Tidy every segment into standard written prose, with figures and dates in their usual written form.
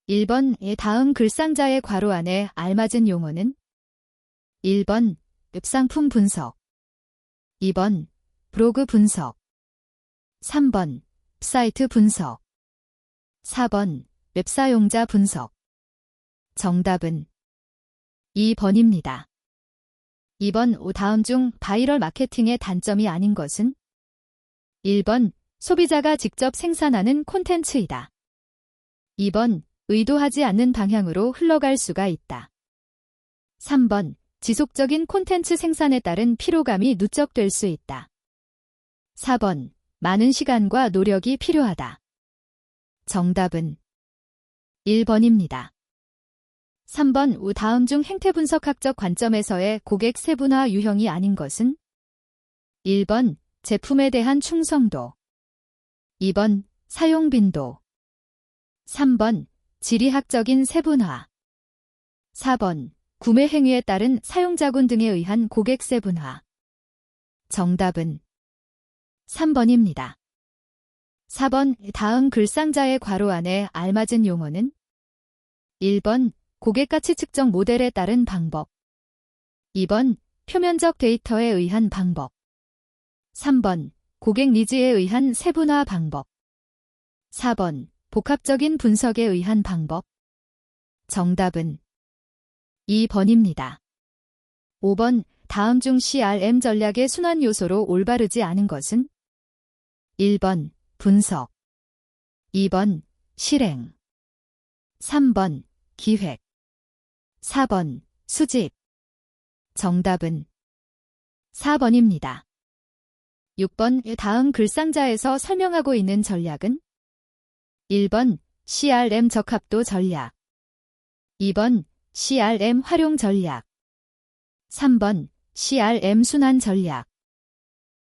1번 다음 글상자의 괄호 안에 알맞은 용어는 1번 웹상품 분석 2번 브로그 분석 3번 사이트 분석 4번 웹사용자 분석 정답은 2번입니다. 2번 다음 중 바이럴 마케팅의 단점이 아닌 것은 1번 소비자가 직접 생산하는 콘텐츠이다. 2번 의도하지 않는 방향으로 흘러갈 수가 있다. 3번 지속적인 콘텐츠 생산에 따른 피로감이 누적될 수 있다. 4번 많은 시간과 노력이 필요하다. 정답은 1번입니다. 3번 다음 중 행태분석학적 관점에서의 고객 세분화 유형이 아닌 것은 1번 제품에 대한 충성도 2번 사용 빈도 3번 지리학적인 세분화 4번 구매 행위에 따른 사용자군 등에 의한 고객 세분화 정답은 3번입니다. 4번 다음 글상자의 괄호 안에 알맞은 용어는 1번 고객가치 측정 모델에 따른 방법 2번 표면적 데이터에 의한 방법 3번 고객 니즈에 의한 세분화 방법 4번 복합적인 분석에 의한 방법 정답은 2번입니다. 5번 다음 중 CRM 전략의 순환 요소로 올바르지 않은 것은 1번 분석 2번 실행 3번 기획 4번 수집 정답은 4번입니다. 6번 다음 글상자에서 설명하고 있는 전략은 1번 CRM 적합도 전략 2번 CRM 활용 전략 3번 CRM 순환 전략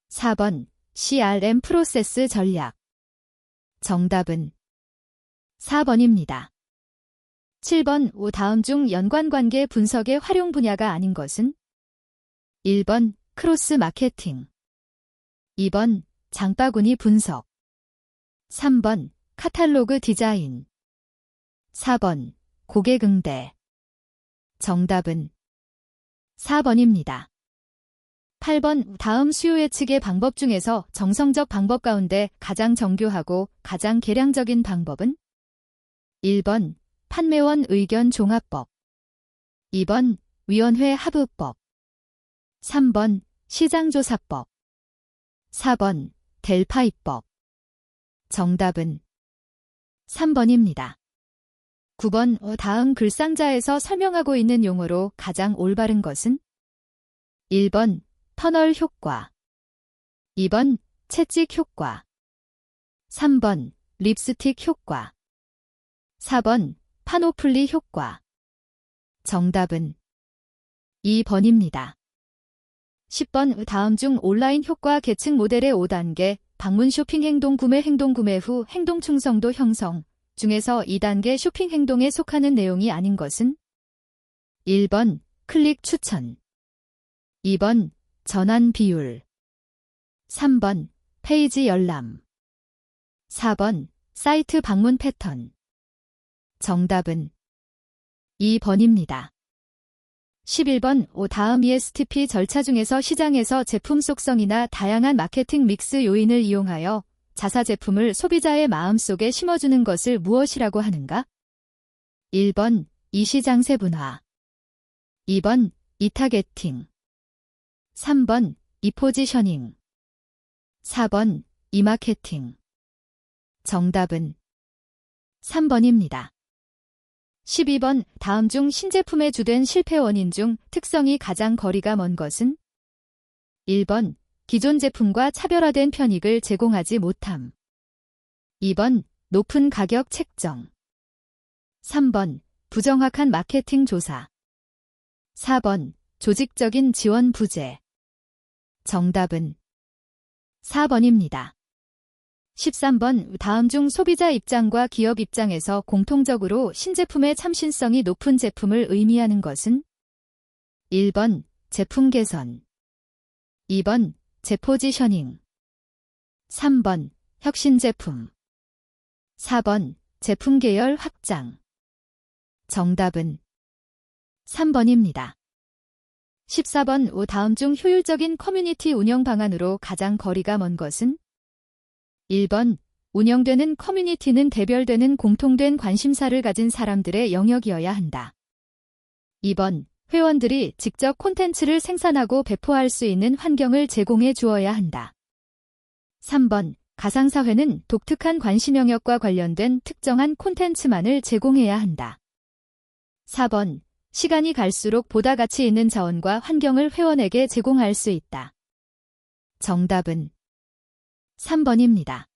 4번 CRM 프로세스 전략 정답은 4번입니다. 7번 다음 중 연관관계 분석의 활용 분야가 아닌 것은 1번 크로스 마케팅 2번 장바구니 분석 3번 카탈로그 디자인 4번 고객 응대 정답은 4번입니다. 8번 다음 수요 예측의 방법 중에서 정성적 방법 가운데 가장 정교하고 가장 계량적인 방법은 1번 판매원 의견 종합법 2번 위원회 합의법 3번 시장조사법 4번 델파이법 정답은 3번입니다. 9번 다음 글상자에서 설명하고 있는 용어로 가장 올바른 것은 1번 터널 효과 2번 채찍 효과 3번 립스틱 효과 4번 파노플리 효과 정답은 2번입니다. 10번 다음 중 온라인 효과 계층 모델의 5단계 방문 쇼핑 행동 구매 후 행동 충성도 형성 중에서 2단계 쇼핑 행동에 속하는 내용이 아닌 것은 1번 클릭 추천 2번 전환 비율 3번 페이지 열람 4번 사이트 방문 패턴 정답은 2번입니다. 11번 다음 ESTP 절차 중에서 시장에서 제품 속성이나 다양한 마케팅 믹스 요인을 이용하여 자사 제품을 소비자의 마음속에 심어주는 것을 무엇이라고 하는가? 1번 이시장 세분화 2번 이타겟팅 3번 이포지셔닝 4번 이마케팅 정답은 3번입니다. 12번 다음 중 신제품의 주된 실패 원인 중 특성이 가장 거리가 먼 것은 1번 기존 제품과 차별화된 편익을 제공하지 못함 2번 높은 가격 책정 3번 부정확한 마케팅 조사 4번 조직적인 지원 부재 정답은 4번입니다. 13번 다음 중 소비자 입장과 기업 입장에서 공통적으로 신제품의 참신성이 높은 제품을 의미하는 것은 1번 제품 개선 2번 재포지셔닝 3번 혁신 제품 4번 제품 계열 확장 정답은 3번입니다. 14번 다음 중 효율적인 커뮤니티 운영 방안으로 가장 거리가 먼 것은? 1번 운영되는 커뮤니티는 대별되는 공통된 관심사를 가진 사람들의 영역이어야 한다. 2번 회원들이 직접 콘텐츠를 생산하고 배포할 수 있는 환경을 제공해 주어야 한다. 3번 가상사회는 독특한 관심 영역과 관련된 특정한 콘텐츠만을 제공해야 한다. 4번 시간이 갈수록 보다 가치 있는 자원과 환경을 회원에게 제공할 수 있다. 정답은 3번입니다.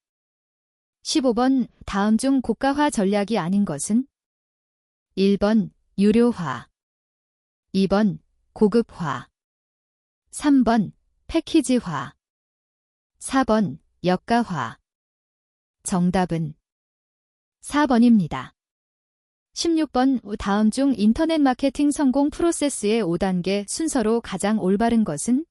15번 다음 중 고가화 전략이 아닌 것은? 1번 유료화, 2번 고급화, 3번 패키지화, 4번 역가화. 정답은 4번입니다. 16번 다음 중 인터넷 마케팅 성공 프로세스의 5단계 순서로 가장 올바른 것은?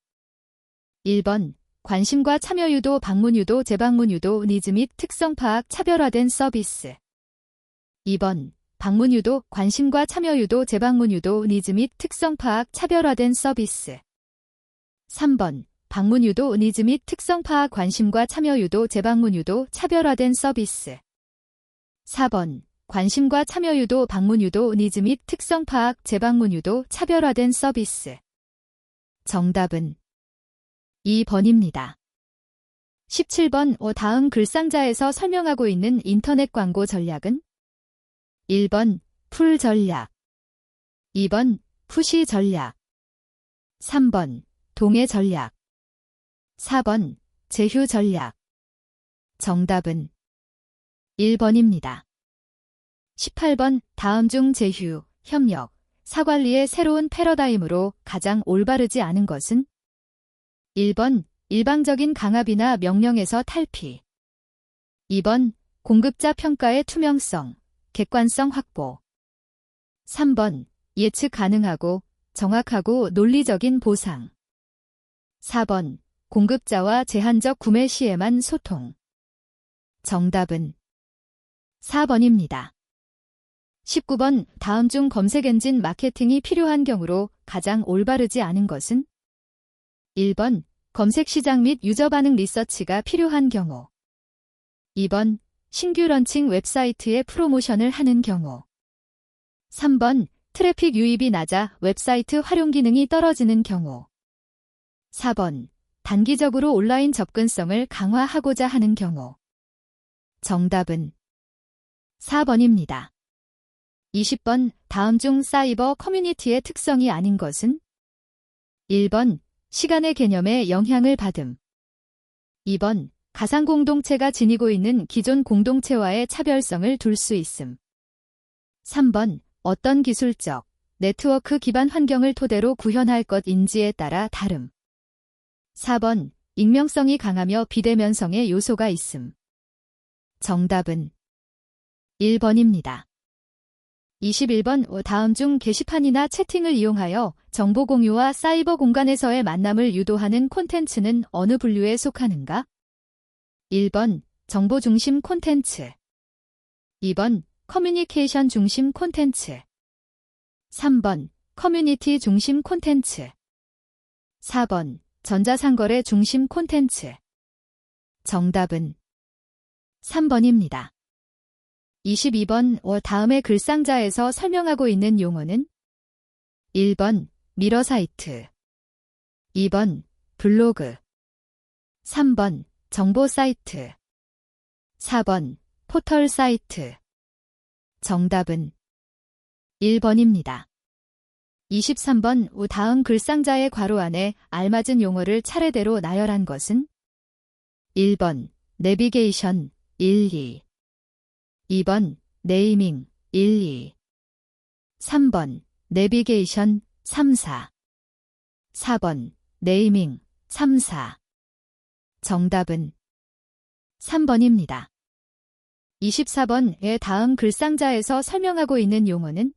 1번 관심과 참여 유도, 방문 유도, 재방문 유도, 니즈 및 특성 파악, 차별화된 서비스. 2번 방문 유도, 관심과 참여 유도, 재방문 유도, 니즈 및 특성 파악, 차별화된 서비스. 3번 방문 유도, 니즈 및 특성 파악, 관심과 참여 유도, 재방문 유도, 차별화된 서비스. 4번 관심과 참여 유도, 방문 유도, 니즈 및 특성 파악, 재방문 유도, 차별화된 서비스. 정답은 2번입니다. 17번 다음 글상자에서 설명하고 있는 인터넷 광고 전략은? 1번 풀 전략, 2번 푸시 전략, 3번 동해 전략, 4번 제휴 전략. 정답은 1번입니다. 18번 다음 중 제휴, 협력, 사관리의 새로운 패러다임으로 가장 올바르지 않은 것은? 1번 일방적인 강압이나 명령에서 탈피, 2번 공급자 평가의 투명성, 객관성 확보, 3번 예측 가능하고 정확하고 논리적인 보상, 4번 공급자와 제한적 구매 시에만 소통. 정답은 4번입니다. 19번 다음 중 검색 엔진 마케팅이 필요한 경우로 가장 올바르지 않은 것은? 1번 검색 시장 및 유저 반응 리서치가 필요한 경우, 2번 신규 런칭 웹사이트의 프로모션을 하는 경우, 3번 트래픽 유입이 낮아 웹사이트 활용 기능이 떨어지는 경우, 4번 단기적으로 온라인 접근성을 강화하고자 하는 경우. 정답은 4번입니다. 20번 다음 중 사이버 커뮤니티의 특성이 아닌 것은? 1번 시간의 개념에 영향을 받음, 2번 가상 공동체가 지니고 있는 기존 공동체와의 차별성을 둘 수 있음, 3번 어떤 기술적, 네트워크 기반 환경을 토대로 구현할 것인지에 따라 다름, 4번 익명성이 강하며 비대면성의 요소가 있음. 정답은 1번입니다. 21번 다음 중 게시판이나 채팅을 이용하여 정보 공유와 사이버 공간에서의 만남을 유도하는 콘텐츠는 어느 분류에 속하는가? 1번 정보 중심 콘텐츠, 2번 커뮤니케이션 중심 콘텐츠, 3번 커뮤니티 중심 콘텐츠, 4번 전자상거래 중심 콘텐츠. 정답은 3번입니다. 22번 다음의 글상자에서 설명하고 있는 용어는? 1번 미러 사이트, 2번 블로그, 3번 정보 사이트, 4번 포털 사이트. 정답은 1번입니다. 23번 다음 글상자의 괄호 안에 알맞은 용어를 차례대로 나열한 것은? 1번 내비게이션 1, 2, 2번 네이밍 1, 2, 3번 내비게이션 3, 4, 4번 네이밍 3, 4. 정답은 3번입니다. 24번의 다음 글상자에서 설명하고 있는 용어는?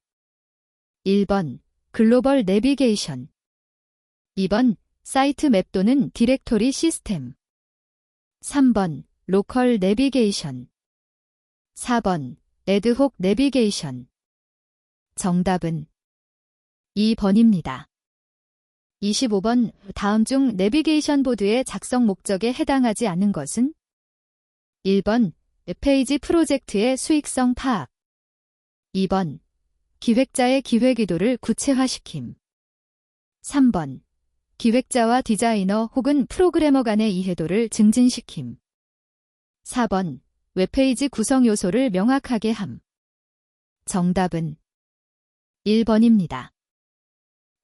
1번 글로벌 내비게이션, 2번 사이트 맵 또는 디렉토리 시스템, 3번 로컬 내비게이션, 4번 애드혹 내비게이션. 정답은 2번입니다. 25번 다음 중 내비게이션 보드의 작성 목적에 해당하지 않는 것은? 1번 웹페이지 프로젝트의 수익성 파악. 2번 기획자의 기획 의도를 구체화시킴. 3번 기획자와 디자이너 혹은 프로그래머 간의 이해도를 증진시킴. 4번 웹페이지 구성 요소를 명확하게 함. 정답은 1번입니다.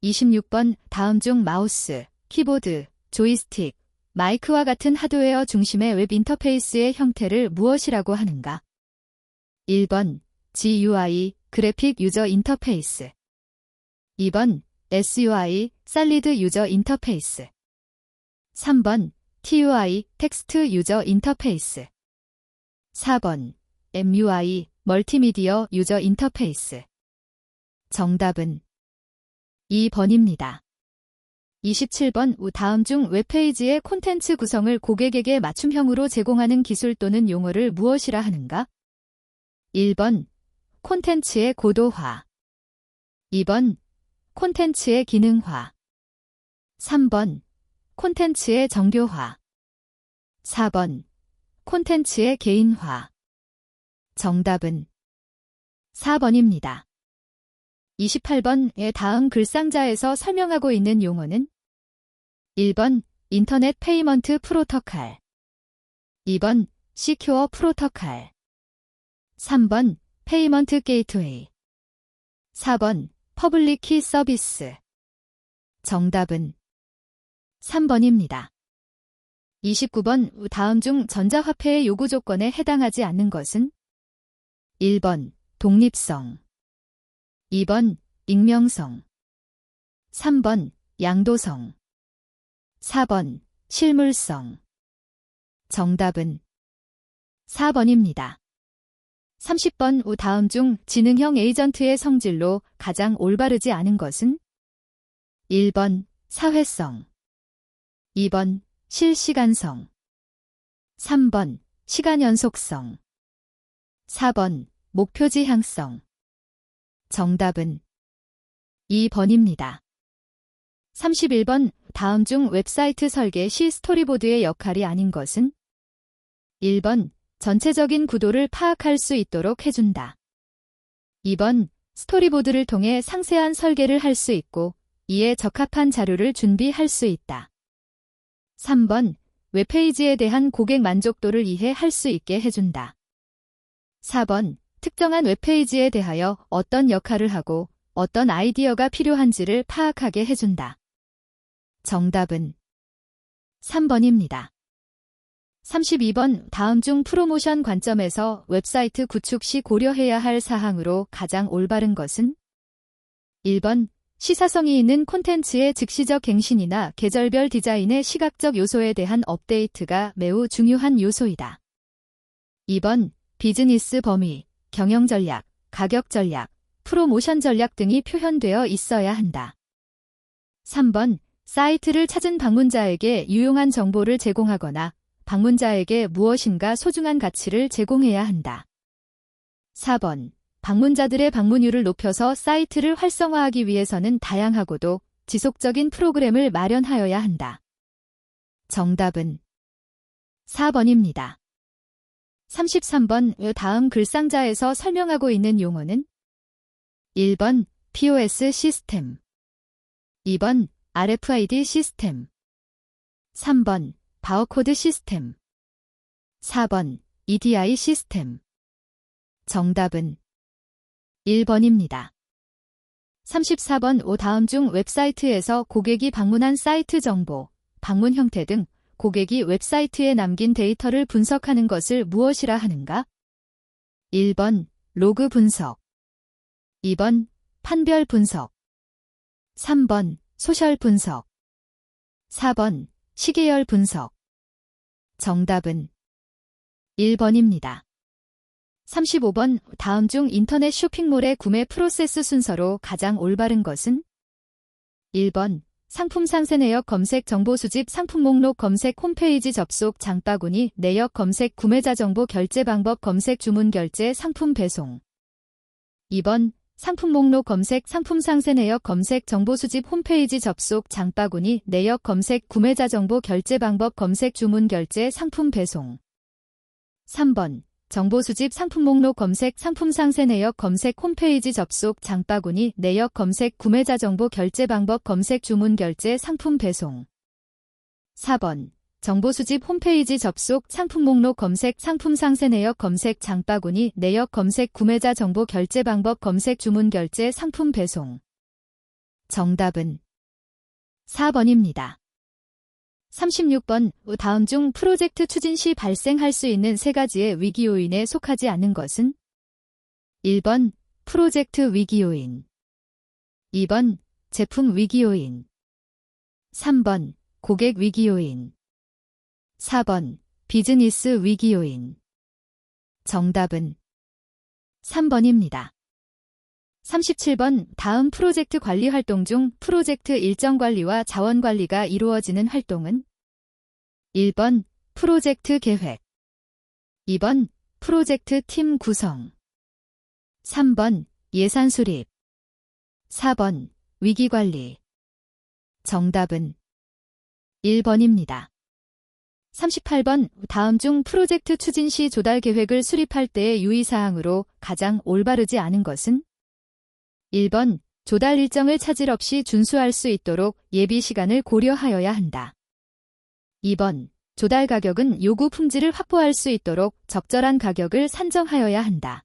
26번 다음 중 마우스, 키보드, 조이스틱, 마이크와 같은 하드웨어 중심의 웹 인터페이스의 형태를 무엇이라고 하는가? 1번 GUI, 그래픽 유저 인터페이스. 2번 SUI, 솔리드 유저 인터페이스. 3번 TUI, 텍스트 유저 인터페이스. 4번 MUI, 멀티미디어 유저 인터페이스. 정답은 2번입니다. 27번 다음 중 웹페이지의 콘텐츠 구성을 고객에게 맞춤형으로 제공하는 기술 또는 용어를 무엇이라 하는가? 1번 콘텐츠의 고도화. 2번 콘텐츠의 기능화. 3번 콘텐츠의 정교화. 4번 콘텐츠의 개인화. 정답은 4번입니다. 28번의 다음 글상자에서 설명하고 있는 용어는? 1번 인터넷 페이먼트 프로토콜. 2번 시큐어 프로토콜. 3번 페이먼트 게이트웨이. 4번 퍼블릭 키 서비스. 정답은 3번입니다. 29번 다음 중 전자화폐의 요구 조건에 해당하지 않는 것은? 1번 독립성. 2번 익명성. 3번 양도성. 4번 실물성. 정답은 4번입니다. 30번 다음 중 지능형 에이전트의 성질로 가장 올바르지 않은 것은? 1번 사회성. 2번 실시간성. 3번 시간연속성. 4번 목표지향성. 정답은 2번입니다. 31번 다음 중 웹사이트 설계 시 스토리보드의 역할이 아닌 것은? 1번 전체적인 구도를 파악할 수 있도록 해준다. 2번 스토리보드를 통해 상세한 설계를 할 수 있고 이에 적합한 자료를 준비할 수 있다. 3번 웹페이지에 대한 고객 만족도를 이해할 수 있게 해준다. 4번 특정한 웹페이지에 대하여 어떤 역할을 하고 어떤 아이디어가 필요한지를 파악하게 해준다. 정답은 3번입니다. 32번 다음 중 프로모션 관점에서 웹사이트 구축 시 고려해야 할 사항으로 가장 올바른 것은? 1번 시사성이 있는 콘텐츠의 즉시적 갱신이나 계절별 디자인의 시각적 요소에 대한 업데이트가 매우 중요한 요소이다. 2번 비즈니스 범위, 경영 전략, 가격 전략, 프로모션 전략 등이 표현되어 있어야 한다. 3번 사이트를 찾은 방문자에게 유용한 정보를 제공하거나 방문자에게 무엇인가 소중한 가치를 제공해야 한다. 4번 방문자들의 방문율을 높여서 사이트를 활성화하기 위해서는 다양하고도 지속적인 프로그램을 마련하여야 한다. 정답은 4번입니다. 33번 다음 글상자에서 설명하고 있는 용어는? 1번 POS 시스템. 2번 RFID 시스템. 3번 바어코드 시스템. 4번 EDI 시스템. 정답은 1번입니다. 34번 다음 중 웹사이트에서 고객이 방문한 사이트 정보, 방문 형태 등 고객이 웹사이트에 남긴 데이터를 분석하는 것을 무엇이라 하는가? 1번 로그 분석. 2번 판별 분석. 3번 소셜 분석. 4번 시계열 분석. 정답은 1번입니다. 35번 다음 중 인터넷 쇼핑몰의 구매 프로세스 순서로 가장 올바른 것은? 1번 상품 상세 내역 검색 정보 수집 상품 목록 검색 홈페이지 접속 장바구니 내역 검색 구매자 정보 결제 방법 검색 주문 결제 상품 배송. 2번 상품 목록 검색 상품 상세 내역 검색 정보 수집 홈페이지 접속 장바구니 내역 검색 구매자 정보 결제 방법 검색 주문 결제 상품 배송 3번 정보 수집 상품 목록 검색 상품 상세 내역 검색 홈페이지 접속 장바구니 내역 검색 구매자 정보 결제 방법 검색 주문 결제 상품 배송 4번 정보 수집 홈페이지 접속 상품 목록 검색 상품 상세 내역 검색 장바구니 내역 검색 구매자 정보 결제 방법 검색 주문 결제 상품 배송 정답은 4번입니다. 36번 다음 중 프로젝트 추진 시 발생할 수 있는 세 가지의 위기 요인에 속하지 않은 것은 1번 프로젝트 위기 요인 2번 제품 위기 요인 3번 고객 위기 요인 4번 비즈니스 위기 요인 정답은 3번입니다. 37번 다음 프로젝트 관리 활동 중 프로젝트 일정 관리와 자원 관리가 이루어지는 활동은 1번 프로젝트 계획 2번 프로젝트 팀 구성 3번 예산 수립 4번 위기 관리 정답은 1번입니다. 38번 다음 중 프로젝트 추진 시 조달 계획을 수립할 때의 유의사항으로 가장 올바르지 않은 것은 1번 조달 일정을 차질 없이 준수할 수 있도록 예비 시간을 고려하여야 한다. 2번 조달 가격은 요구 품질을 확보할 수 있도록 적절한 가격을 산정하여야 한다.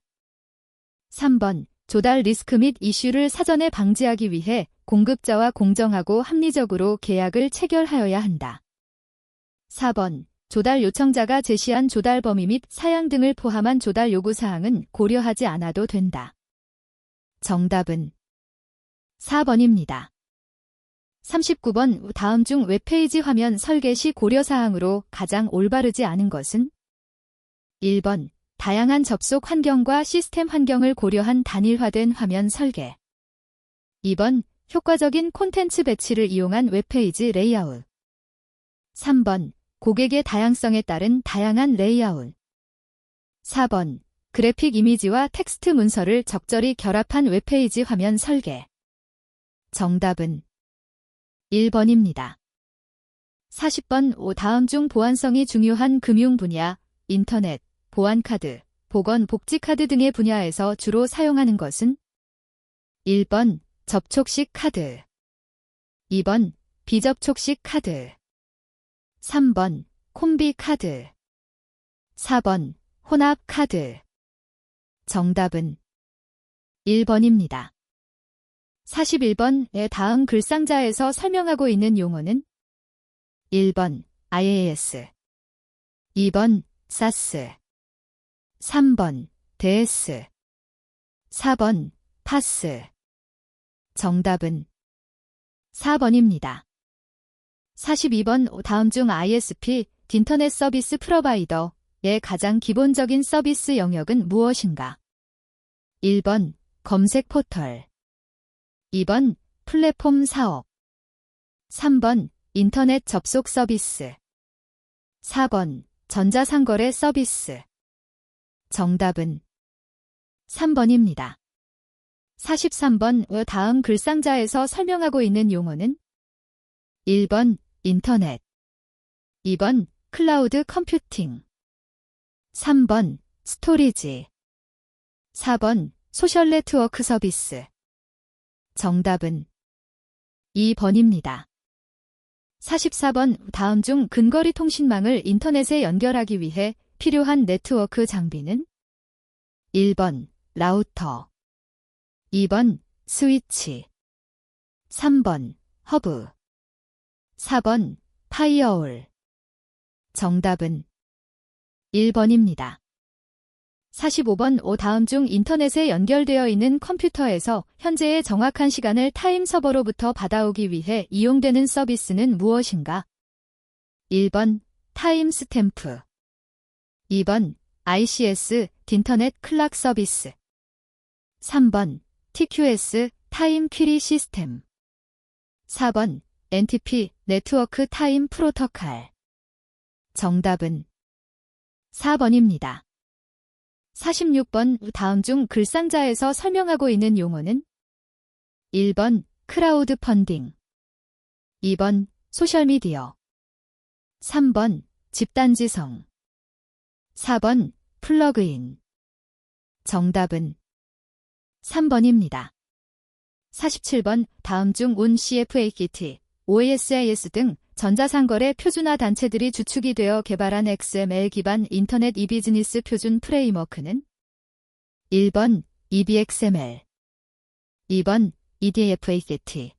3번 조달 리스크 및 이슈를 사전에 방지하기 위해 공급자와 공정하고 합리적으로 계약을 체결하여야 한다. 4번 조달 요청자가 제시한 조달 범위 및 사양 등을 포함한 조달 요구사항은 고려하지 않아도 된다. 정답은 4번입니다. 39번 다음 중 웹페이지 화면 설계 시 고려사항으로 가장 올바르지 않은 것은 1번 다양한 접속 환경과 시스템 환경을 고려한 단일화된 화면 설계 2번 효과적인 콘텐츠 배치를 이용한 웹페이지 레이아웃 3번 고객의 다양성에 따른 다양한 레이아웃 4번 그래픽 이미지와 텍스트 문서를 적절히 결합한 웹페이지 화면 설계 정답은 1번입니다. 40번 다음 중 보안성이 중요한 금융 분야, 인터넷, 보안카드, 보건복지카드 등의 분야에서 주로 사용하는 것은 1번 접촉식 카드 2번 비접촉식 카드 3번 콤비 카드 4번 혼합 카드 정답은 1번입니다. 41번의 다음 글상자에서 설명하고 있는 용어는 1번 IaaS 2번 SaaS 3번 DS 4번 PaaS 정답은 4번입니다. 42번 다음 중 ISP, 인터넷 서비스 프로바이더의 가장 기본적인 서비스 영역은 무엇인가? 1번 검색 포털 2번 플랫폼 사업 3번 인터넷 접속 서비스 4번 전자상거래 서비스 정답은 3번입니다. 43번 다음 글상자에서 설명하고 있는 용어는 1번 인터넷 2번 클라우드 컴퓨팅 3번 스토리지 4번 소셜 네트워크 서비스 정답은 2번입니다. 44번 다음 중 근거리 통신망을 인터넷에 연결하기 위해 필요한 네트워크 장비는 1번 라우터 2번 스위치 3번 허브 4번 파이어올 정답은 1번입니다. 45번 다음 중 인터넷에 연결되어 있는 컴퓨터에서 현재의 정확한 시간을 타임 서버로부터 받아오기 위해 이용되는 서비스는 무엇인가? 1번 타임 스탬프 2번 ICS 인터넷 클락 서비스 3번 TQS 타임 퀴리 시스템 4번 NTP 네트워크 타임 프로토콜 정답은 4번입니다. 46번 다음 중 글상자에서 설명하고 있는 용어는 1번 크라우드 펀딩, 2번 소셜미디어, 3번 집단지성, 4번 플러그인. 정답은 3번입니다. 47번 다음 중 온 CFAKT, OASIS 등 전자상거래 표준화 단체들이 주축이 되어 개발한 XML 기반 인터넷 이비즈니스 표준 프레임워크는 1번 EBXML, 2번 EDFAKT,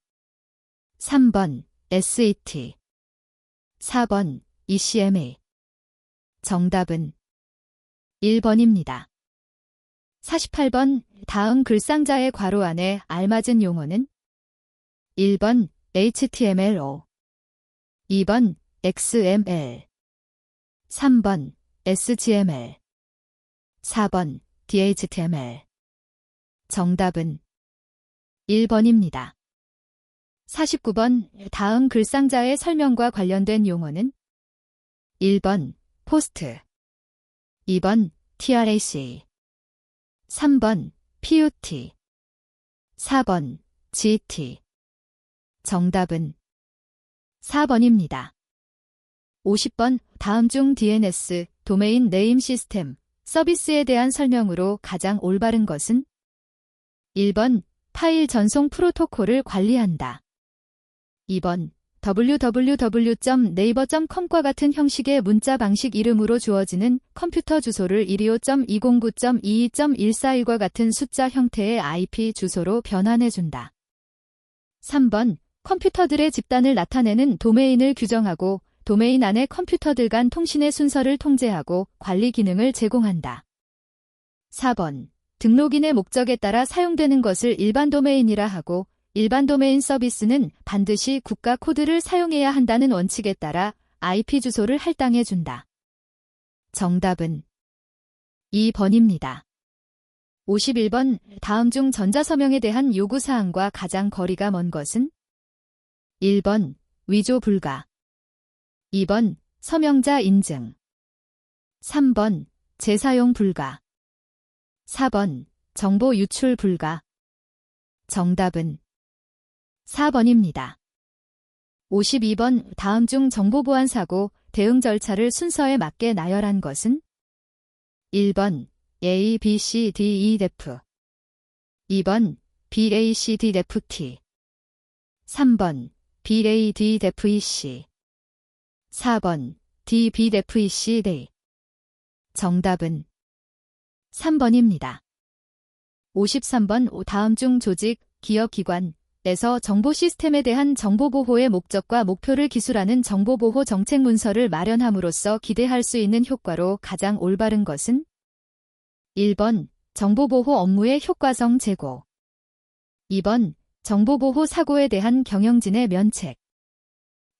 3번 SET, 4번 ECMA. 정답은 1번입니다. 48번 다음 글상자의 괄호 안에 알맞은 용어는 1번 HTML5, 2번 XML, 3번 SGML, 4번 DHTML. 정답은 1번입니다. 49번 다음 글상자의 설명과 관련된 용어는 1번 포스트, 2번 TRAC, 3번 PUT, 4번 GT. 정답은 4번입니다. 50번 다음 중 DNS, 도메인 네임 시스템, 서비스에 대한 설명으로 가장 올바른 것은 1번 파일 전송 프로토콜을 관리한다. 2번 www.naver.com과 같은 형식의 문자 방식 이름으로 주어지는 컴퓨터 주소를 125.209.22.141과 같은 숫자 형태의 IP 주소로 변환해준다. 3번 컴퓨터들의 집단을 나타내는 도메인을 규정하고 도메인 안의 컴퓨터들 간 통신의 순서를 통제하고 관리 기능을 제공한다. 4번 등록인의 목적에 따라 사용되는 것을 일반 도메인이라 하고 일반 도메인 서비스는 반드시 국가 코드를 사용해야 한다는 원칙에 따라 IP 주소를 할당해준다. 정답은 2번입니다. 51번 다음 중 전자서명에 대한 요구사항과 가장 거리가 먼 것은 1번 위조 불가, 2번 서명자 인증, 3번 재사용 불가, 4번 정보 유출 불가. 정답은 4번입니다. 52번 다음 중 정보보안 사고 대응 절차를 순서에 맞게 나열한 것은 1번 A, B, C, D, E, def, 2번 B, A, C, D, def T, 3번 B, A, D, def EC, 4번 D, B, def EC, D. 정답은 3번입니다. 53번 다음 중 조직, 기업, 기관에서 정보 시스템에 대한 정보보호의 목적과 목표를 기술하는 정보보호 정책 문서를 마련함으로써 기대할 수 있는 효과로 가장 올바른 것은 1번 정보보호 업무의 효과성 제고, 2번 정보보호 사고에 대한 경영진의 면책,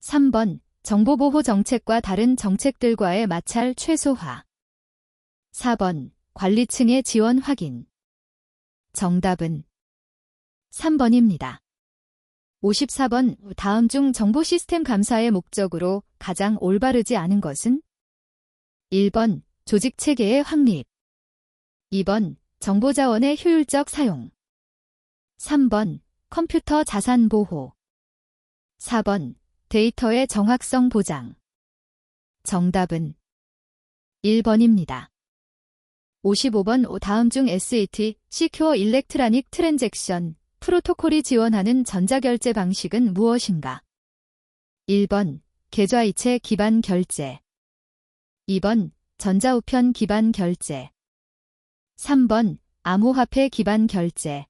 3번 정보보호 정책과 다른 정책들과의 마찰 최소화, 4번 관리층의 지원 확인. 정답은 3번입니다. 54번 다음 중 정보 시스템 감사의 목적으로 가장 올바르지 않은 것은 1번 조직 체계의 확립, 2번 정보자원의 효율적 사용, 3번 컴퓨터 자산 보호, 4번 데이터의 정확성 보장. 정답은 1번입니다. 55번 다음 중 SET, Secure Electronic Transaction 프로토콜이 지원하는 전자결제 방식은 무엇인가? 1번 계좌이체 기반 결제, 2번 전자우편 기반 결제, 3번 암호화폐 기반 결제,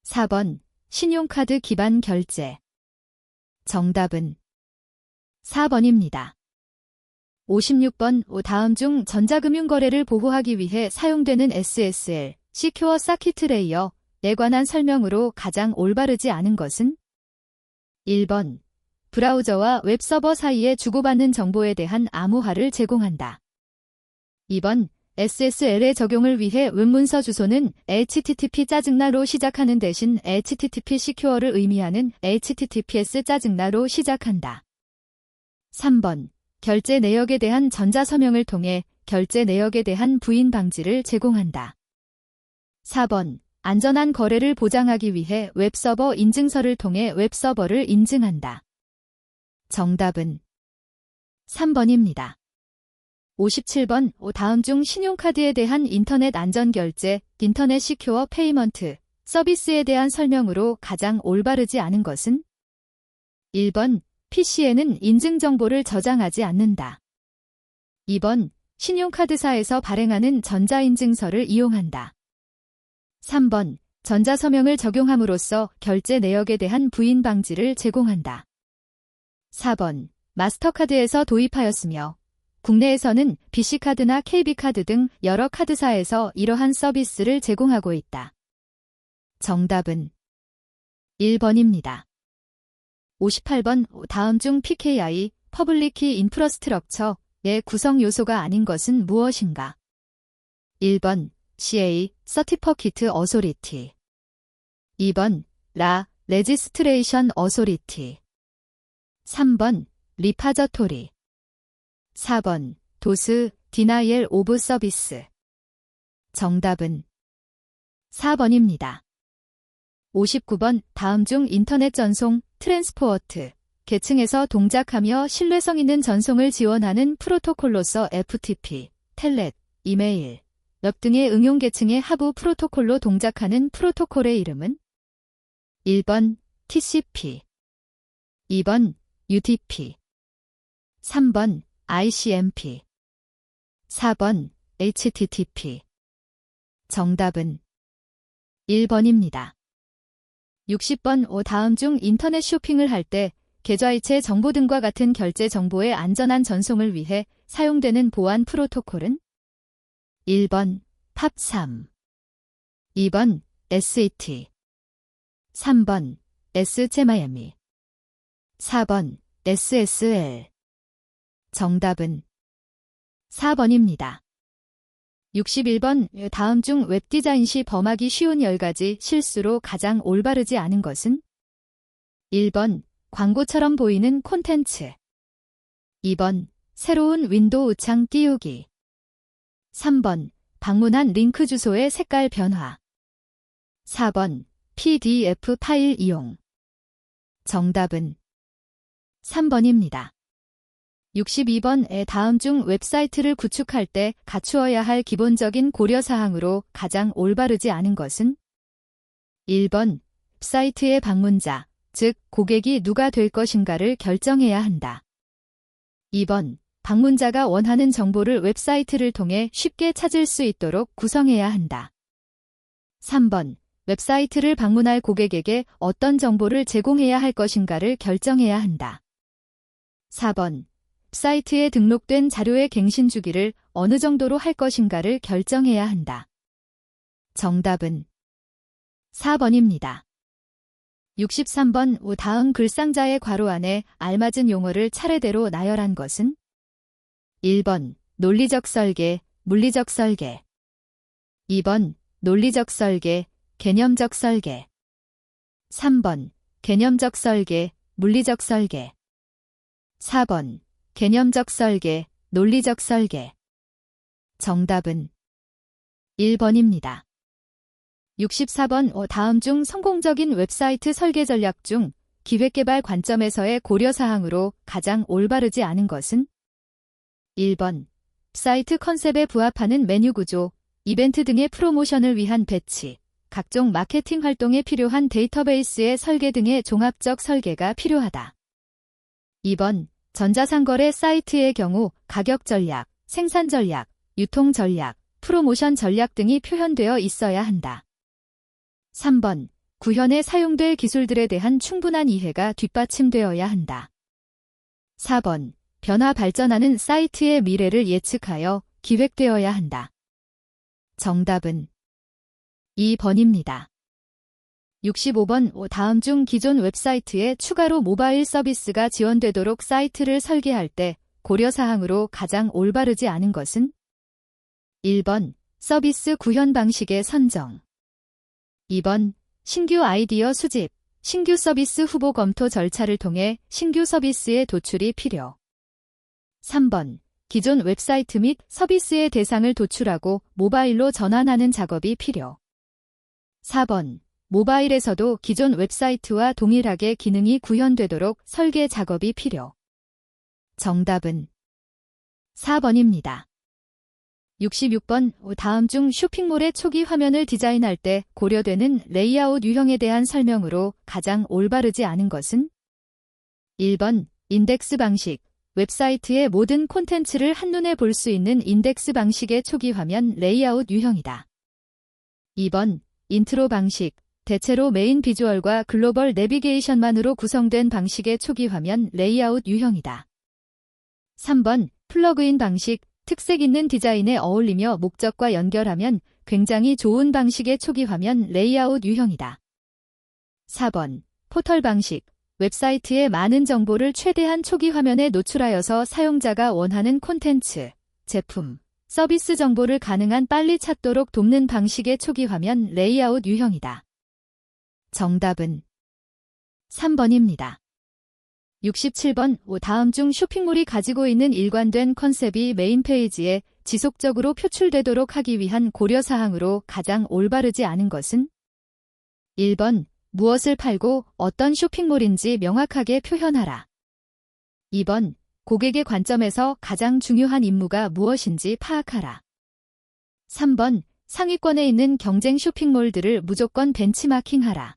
4번 신용카드 기반 결제. 정답은 4번입니다. 56번 다음 중 전자금융거래를 보호하기 위해 사용되는 SSL, Secure Circuit Layer에 관한 설명으로 가장 올바르지 않은 것은 1번 브라우저와 웹서버 사이에 주고받는 정보에 대한 암호화를 제공한다. 2번 SSL의 적용을 위해 문문서 주소는 http://로 시작하는 대신 http secure를 의미하는 https://로 시작한다. 3번 결제 내역에 대한 전자서명을 통해 결제 내역에 대한 부인 방지를 제공한다. 4번. 안전한 거래를 보장하기 위해 웹서버 인증서를 통해 웹서버를 인증한다. 정답은 3번입니다. 57번. 다음 중 신용카드에 대한 인터넷 안전결제, 인터넷 시큐어 페이먼트 서비스에 대한 설명으로 가장 올바르지 않은 것은? 1번. PC에는 인증정보를 저장하지 않는다. 2번. 신용카드사에서 발행하는 전자인증서를 이용한다. 3번. 전자서명을 적용함으로써 결제 내역에 대한 부인 방지를 제공한다. 4번. 마스터카드에서 도입하였으며 국내에서는 BC카드나 KB카드 등 여러 카드사에서 이러한 서비스를 제공하고 있다. 정답은 1번입니다. 58번. 다음 중 PKI, Public Key Infrastructure의 구성 요소가 아닌 것은 무엇인가? 1번. CA, Certificate Authority. 2번. RA, Registration Authority. 3번. Repository. 4번. DOS, Denial of Service. 정답은 4번입니다. 59번. 다음 중 인터넷 전송, 트랜스포어트, 계층에서 동작하며 신뢰성 있는 전송을 지원하는 프로토콜로서 FTP, 텔넷, 이메일, 웹 등의 응용 계층의 하부 프로토콜로 동작하는 프로토콜의 이름은? 1번. TCP. 2번. UDP. 3번. ICMP. 4번. HTTP. 정답은 1번입니다. 60번. 다음 중 인터넷 쇼핑을 할 때 계좌이체 정보 등과 같은 결제 정보의 안전한 전송을 위해 사용되는 보안 프로토콜은? 1번. 팝3. 2번. SET. 3번. SCMIME. 4번. SSL. 정답은 4번입니다. 61번. 다음 중 웹디자인 시 범하기 쉬운 10가지 실수로 가장 올바르지 않은 것은? 1번. 광고처럼 보이는 콘텐츠. 2번. 새로운 윈도우 창 띄우기. 3번. 방문한 링크 주소의 색깔 변화. 4번. PDF 파일 이용. 정답은 3번입니다. 62번. 다음 중 웹사이트를 구축할 때 갖추어야 할 기본적인 고려사항으로 가장 올바르지 않은 것은? 1번. 웹사이트의 방문자, 즉 고객이 누가 될 것인가를 결정해야 한다. 2번. 방문자가 원하는 정보를 웹사이트를 통해 쉽게 찾을 수 있도록 구성해야 한다. 3번. 웹사이트를 방문할 고객에게 어떤 정보를 제공해야 할 것인가를 결정해야 한다. 4번. 웹사이트에 등록된 자료의 갱신 주기를 어느 정도로 할 것인가를 결정해야 한다. 정답은 4번입니다. 63번. 다음 글상자의 괄호 안에 알맞은 용어를 차례대로 나열한 것은? 1번. 논리적 설계, 물리적 설계. 2번. 논리적 설계, 개념적 설계. 3번. 개념적 설계, 물리적 설계. 4번. 개념적 설계, 논리적 설계. 정답은 1번입니다. 64번. 다음 중 성공적인 웹사이트 설계 전략 중 기획개발 관점에서의 고려사항으로 가장 올바르지 않은 것은? 1번. 사이트 컨셉에 부합하는 메뉴 구조, 이벤트 등의 프로모션을 위한 배치, 각종 마케팅 활동에 필요한 데이터베이스의 설계 등의 종합적 설계가 필요하다. 2번. 전자상거래 사이트의 경우 가격 전략, 생산 전략, 유통 전략, 프로모션 전략 등이 표현되어 있어야 한다. 3번. 구현에 사용될 기술들에 대한 충분한 이해가 뒷받침되어야 한다. 4번. 변화 발전하는 사이트의 미래를 예측하여 기획되어야 한다. 정답은 2번입니다. 65번. 다음 중 기존 웹사이트에 추가로 모바일 서비스가 지원되도록 사이트를 설계할 때 고려사항으로 가장 올바르지 않은 것은? 1번. 서비스 구현 방식의 선정. 2번. 신규 아이디어 수집, 신규 서비스 후보 검토 절차를 통해 신규 서비스의 도출이 필요. 3번. 기존 웹사이트 및 서비스의 대상을 도출하고 모바일로 전환하는 작업이 필요. 4번. 모바일에서도 기존 웹사이트와 동일하게 기능이 구현되도록 설계 작업이 필요. 정답은 4번입니다. 66번. 다음 중 쇼핑몰의 초기 화면을 디자인할 때 고려되는 레이아웃 유형에 대한 설명으로 가장 올바르지 않은 것은? 1번. 인덱스 방식. 웹사이트의 모든 콘텐츠를 한눈에 볼 수 있는 인덱스 방식의 초기 화면 레이아웃 유형이다. 2번. 인트로 방식. 대체로 메인 비주얼과 글로벌 내비게이션만으로 구성된 방식의 초기 화면 레이아웃 유형이다. 3번. 플러그인 방식. 특색 있는 디자인에 어울리며 목적과 연결하면 굉장히 좋은 방식의 초기 화면 레이아웃 유형이다. 4번. 포털 방식. 웹사이트의 많은 정보를 최대한 초기 화면에 노출하여서 사용자가 원하는 콘텐츠, 제품, 서비스 정보를 가능한 빨리 찾도록 돕는 방식의 초기 화면 레이아웃 유형이다. 정답은 3번입니다. 67번. 다음 중 쇼핑몰이 가지고 있는 일관된 컨셉이 메인 페이지에 지속적으로 표출되도록 하기 위한 고려사항으로 가장 올바르지 않은 것은? 1번. 무엇을 팔고 어떤 쇼핑몰인지 명확하게 표현하라. 2번. 고객의 관점에서 가장 중요한 임무가 무엇인지 파악하라. 3번. 상위권에 있는 경쟁 쇼핑몰들을 무조건 벤치마킹하라.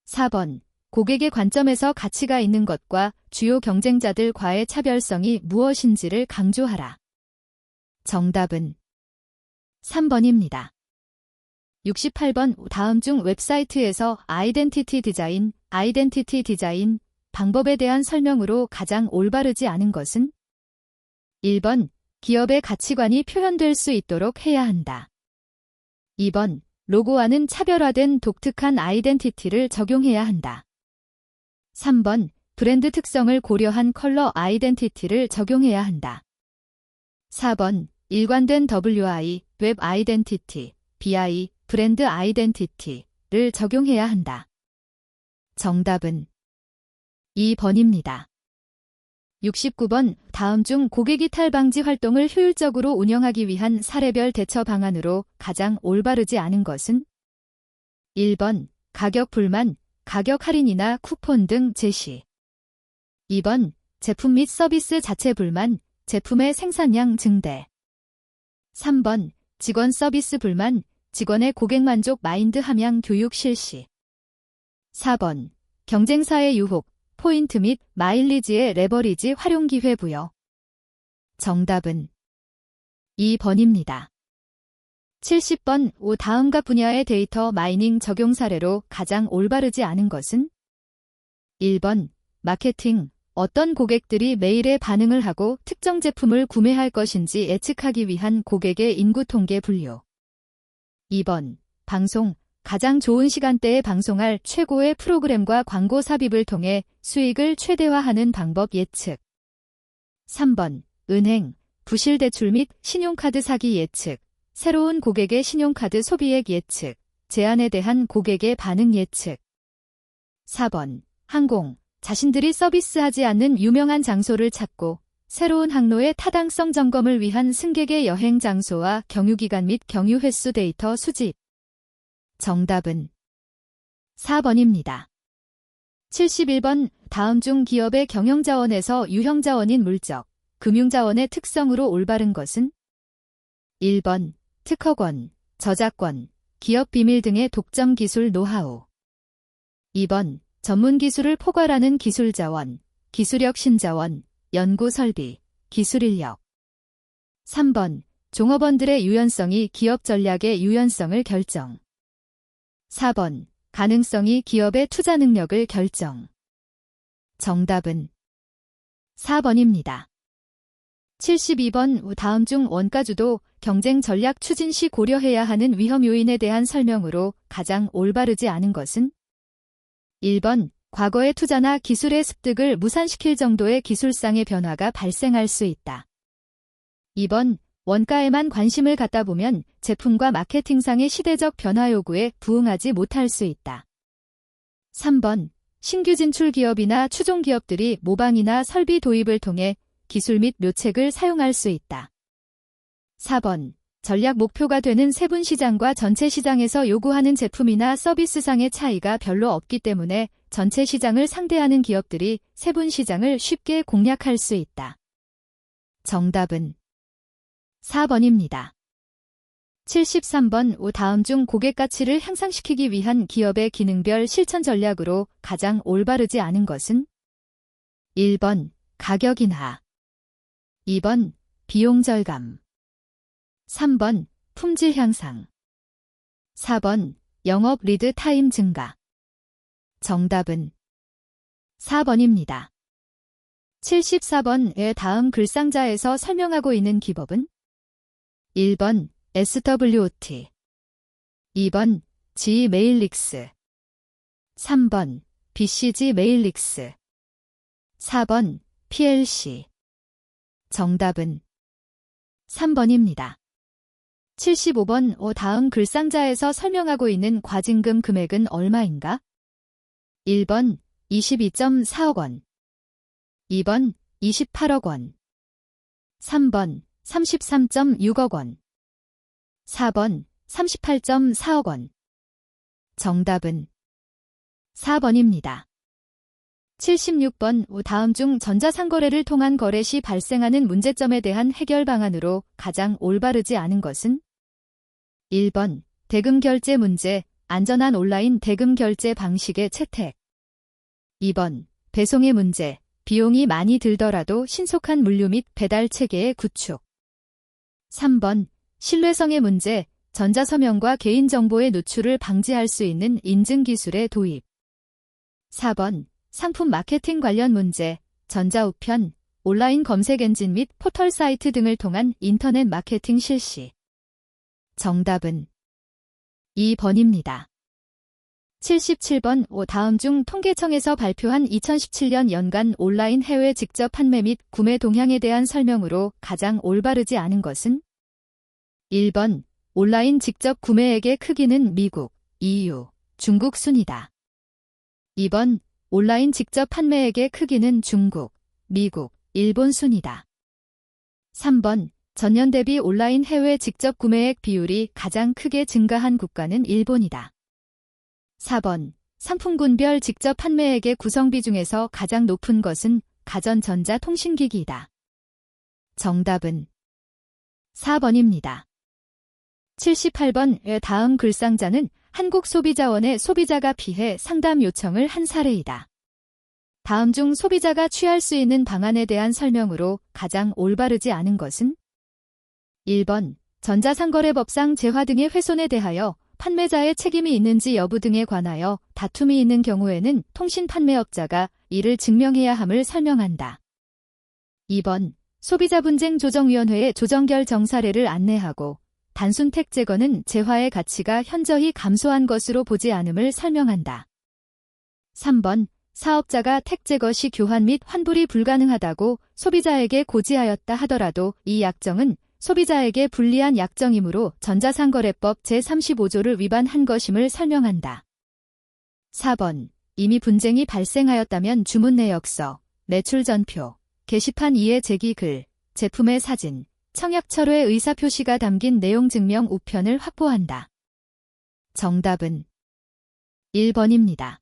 4번. 고객의 관점에서 가치가 있는 것과 주요 경쟁자들과의 차별성이 무엇인지를 강조하라. 정답은 3번입니다. 68번. 다음 중 웹사이트에서 아이덴티티 디자인 방법에 대한 설명으로 가장 올바르지 않은 것은? 1번. 기업의 가치관이 표현될 수 있도록 해야 한다. 2번. 로고와는 차별화된 독특한 아이덴티티를 적용해야 한다. 3번. 브랜드 특성을 고려한 컬러 아이덴티티를 적용해야 한다. 4번. 일관된 WI, 웹 아이덴티티, BI, 브랜드 아이덴티티를 적용해야 한다. 정답은 2번입니다. 69번. 다음 중 고객 이탈 방지 활동을 효율적으로 운영하기 위한 사례별 대처 방안으로 가장 올바르지 않은 것은? 1번. 가격 불만, 가격 할인이나 쿠폰 등 제시. 2번. 제품 및 서비스 자체 불만, 제품의 생산량 증대. 3번. 직원 서비스 불만, 직원의 고객 만족 마인드 함양 교육 실시. 4번. 경쟁사의 유혹, 포인트 및 마일리지의 레버리지 활용 기회 부여. 정답은 2번입니다. 70번. 다음과 분야의 데이터 마이닝 적용 사례로 가장 올바르지 않은 것은? 1번. 마케팅. 어떤 고객들이 메일에 반응을 하고 특정 제품을 구매할 것인지 예측하기 위한 고객의 인구 통계 분류. 2번. 방송. 가장 좋은 시간대에 방송할 최고의 프로그램과 광고 삽입을 통해 수익을 최대화하는 방법 예측. 3번. 은행. 부실 대출 및 신용카드 사기 예측. 새로운 고객의 신용카드 소비액 예측. 제안에 대한 고객의 반응 예측. 4번. 항공. 자신들이 서비스하지 않는 유명한 장소를 찾고 새로운 항로의 타당성 점검을 위한 승객의 여행 장소와 경유기간 및 경유 횟수 데이터 수집. 정답은 4번입니다. 71번. 다음 중 기업의 경영자원에서 유형자원인 물적, 금융자원의 특성으로 올바른 것은? 1번. 특허권, 저작권, 기업 비밀 등의 독점 기술 노하우. 2번. 전문 기술을 포괄하는 기술자원, 기술력 신자원, 연구 설비, 기술 인력. 3번. 종업원들의 유연성이 기업 전략의 유연성을 결정. 4번. 가능성이 기업의 투자 능력을 결정. 정답은 4번입니다. 72번. 다음 중 원가주도 경쟁 전략 추진 시 고려해야 하는 위험 요인에 대한 설명으로 가장 올바르지 않은 것은? 1번. 과거의 투자나 기술의 습득을 무산시킬 정도의 기술상의 변화가 발생할 수 있다. 2번. 원가에만 관심을 갖다 보면 제품과 마케팅상의 시대적 변화 요구에 부응하지 못할 수 있다. 3번. 신규 진출 기업이나 추종 기업들이 모방이나 설비 도입을 통해 기술 및 묘책을 사용할 수 있다. 4번. 전략 목표가 되는 세분 시장과 전체 시장에서 요구하는 제품이나 서비스상의 차이가 별로 없기 때문에 전체 시장을 상대하는 기업들이 세분 시장을 쉽게 공략할 수 있다. 정답은 4번입니다. 73번. 다음 중 고객 가치를 향상시키기 위한 기업의 기능별 실천 전략으로 가장 올바르지 않은 것은? 1번. 가격 인하. 2번. 비용 절감. 3번. 품질 향상. 4번. 영업 리드 타임 증가. 정답은 4번입니다. 74번의 다음 글상자에서 설명하고 있는 기법은? 1번. SWT. 2번. G 메일릭스. 3번. BCG 메일릭스. 4번. PLC. 정답은 3번입니다. 75번. 다음 글상자에서 설명하고 있는 과징금 금액은 얼마인가? 1번 22.4억 원. 2번 28억 원. 3번 33.6억 원. 4번 38.4억 원. 정답은 4번입니다. 76번. 다음 중 전자상거래를 통한 거래 시 발생하는 문제점에 대한 해결 방안으로 가장 올바르지 않은 것은? 1번. 대금 결제 문제, 안전한 온라인 대금 결제 방식의 채택. 2번. 배송의 문제, 비용이 많이 들더라도 신속한 물류 및 배달 체계의 구축. 3번. 신뢰성의 문제, 전자서명과 개인정보의 누출을 방지할 수 있는 인증기술의 도입. 4번. 상품 마케팅 관련 문제, 전자우편, 온라인 검색 엔진 및 포털 사이트 등을 통한 인터넷 마케팅 실시. 정답은 2번입니다. 77번. 다음 중 통계청에서 발표한 2017년 연간 온라인 해외 직접 판매 및 구매 동향에 대한 설명으로 가장 올바르지 않은 것은? 1번. 온라인 직접 구매액의 크기는 미국, EU, 중국 순이다. 2번. 온라인 직접 판매액의 크기는 중국, 미국, 일본 순이다. 3번. 전년 대비 온라인 해외 직접 구매액 비율이 가장 크게 증가한 국가는 일본이다. 4번. 상품군별 직접 판매액의 구성비 중에서 가장 높은 것은 가전전자통신기기이다. 정답은 4번입니다. 78번. 다음 글상자는 한국소비자원의 소비자가 피해 상담 요청을 한 사례이다. 다음 중 소비자가 취할 수 있는 방안에 대한 설명으로 가장 올바르지 않은 것은? 1번. 전자상거래법상 재화 등의 훼손에 대하여 판매자의 책임이 있는지 여부 등에 관하여 다툼이 있는 경우에는 통신판매업자가 이를 증명해야 함을 설명한다. 2번. 소비자분쟁조정위원회의 조정결정 사례를 안내하고 단순 택 제거는 재화의 가치가 현저히 감소한 것으로 보지 않음을 설명한다. 3번. 사업자가 택 제거 시 교환 및 환불이 불가능하다고 소비자에게 고지하였다 하더라도 이 약정은 소비자에게 불리한 약정이므로 전자상거래법 제35조를 위반한 것임을 설명한다. 4번. 이미 분쟁이 발생하였다면 주문 내역서, 매출 전표, 게시판 이해 제기글, 제품의 사진, 청약철회 의사표시가 담긴 내용 증명 우편을 확보한다. 정답은 1번입니다.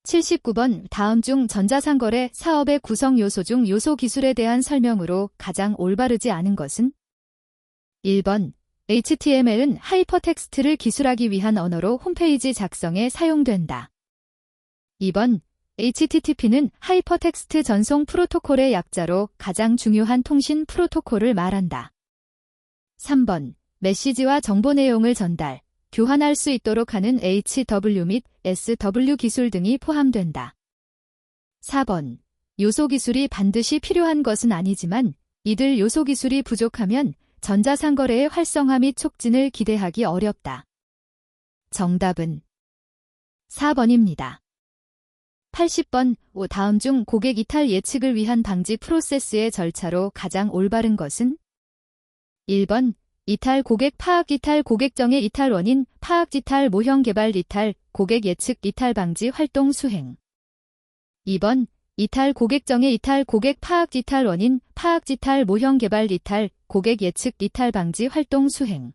79번. 다음 중 전자상거래 사업의 구성 요소 중 요소 기술에 대한 설명으로 가장 올바르지 않은 것은? 1번. HTML은 하이퍼텍스트를 기술하기 위한 언어로 홈페이지 작성에 사용된다. 2번. HTTP는 하이퍼텍스트 전송 프로토콜의 약자로 가장 중요한 통신 프로토콜을 말한다. 3번. 메시지와 정보 내용을 전달, 교환할 수 있도록 하는 HW 및 SW 기술 등이 포함된다. 4번. 요소 기술이 반드시 필요한 것은 아니지만 이들 요소 기술이 부족하면 전자상거래의 활성화 및 촉진을 기대하기 어렵다. 정답은 4번입니다. 80번. 다음 중 고객 이탈 예측을 위한 방지 프로세스의 절차로 가장 올바른 것은? 1번. 이탈 고객 파악 이탈 고객정의 이탈 원인 파악 이탈 모형 개발 이탈 고객 예측 이탈 방지 활동 수행. 2번. 이탈 고객정의 이탈 고객 파악 이탈 원인, 파악 이탈 모형 개발 이탈, 고객 예측 이탈 방지 활동 수행.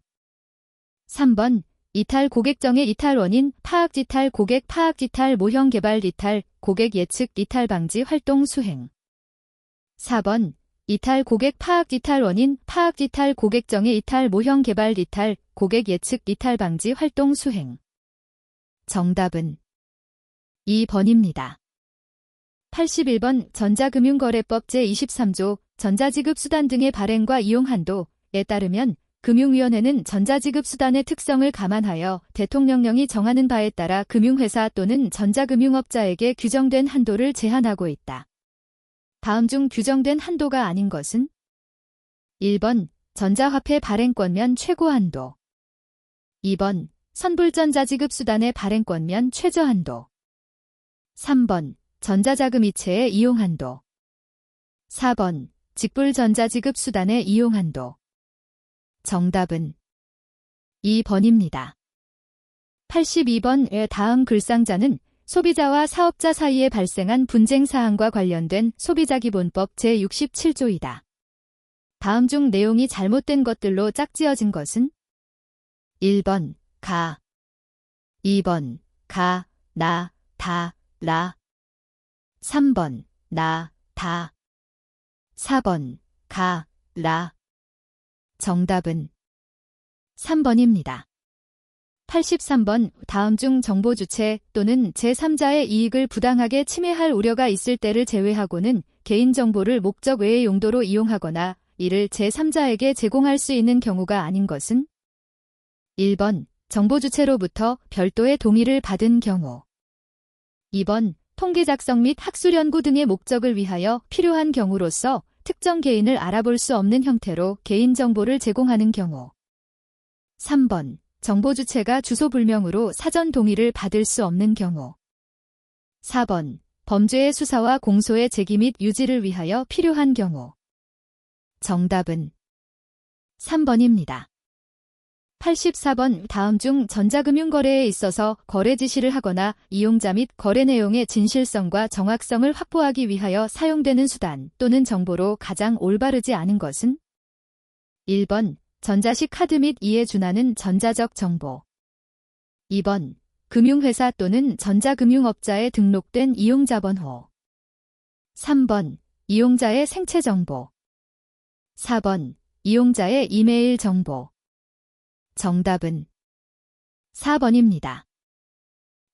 3번 이탈 고객정의 이탈 원인, 파악 이탈 고객 파악 이탈 모형 개발 이탈, 고객 예측 이탈 방지 활동 수행. 4번 이탈 고객 파악 이탈 원인, 파악 이탈 고객정의 이탈 모형 개발 이탈, 고객 예측 이탈 방지 활동 수행. 정답은 2번입니다. 81번 전자금융거래법 제23조 전자지급수단 등의 발행과 이용 한도에 따르면 금융위원회는 전자지급수단의 특성을 감안하여 대통령령이 정하는 바에 따라 금융회사 또는 전자금융업자에게 규정된 한도를 제한하고 있다. 다음 중 규정된 한도가 아닌 것은? 1번 전자화폐 발행권면 최고 한도. 2번 선불전자지급수단의 발행권면 최저 한도. 3번 전자자금이체의 이용 한도. 4번 직불전자지급수단의 이용 한도. 정답은 2번입니다. 82번의 다음 글상자는 소비자와 사업자 사이에 발생한 분쟁 사항과 관련된 소비자기본법 제67조이다. 다음 중 내용이 잘못된 것들로 짝지어진 것은? 1번 가, 2번 가, 나, 다, 라, 3번 나, 다, 4번 가, 라. 정답은 3번입니다. 83번 다음 중 정보 주체 또는 제3자의 이익을 부당하게 침해할 우려가 있을 때를 제외하고는 개인정보를 목적 외의 용도로 이용하거나 이를 제3자에게 제공할 수 있는 경우가 아닌 것은? 1번 정보 주체로부터 별도의 동의를 받은 경우. 2번 통계 작성 및 학술 연구 등의 목적을 위하여 필요한 경우로서 특정 개인을 알아볼 수 없는 형태로 개인정보를 제공하는 경우. 3번 정보 주체가 주소 불명으로 사전 동의를 받을 수 없는 경우. 4번 범죄의 수사와 공소의 제기 및 유지를 위하여 필요한 경우. 정답은 3번입니다. 84번 다음 중 전자금융거래에 있어서 거래 지시를 하거나 이용자 및 거래 내용의 진실성과 정확성을 확보하기 위하여 사용되는 수단 또는 정보로 가장 올바르지 않은 것은? 1번 전자식 카드 및 이에 준하는 전자적 정보. 2번 금융회사 또는 전자금융업자에 등록된 이용자 번호. 3번 이용자의 생체 정보. 4번 이용자의 이메일 정보. 정답은 4번입니다.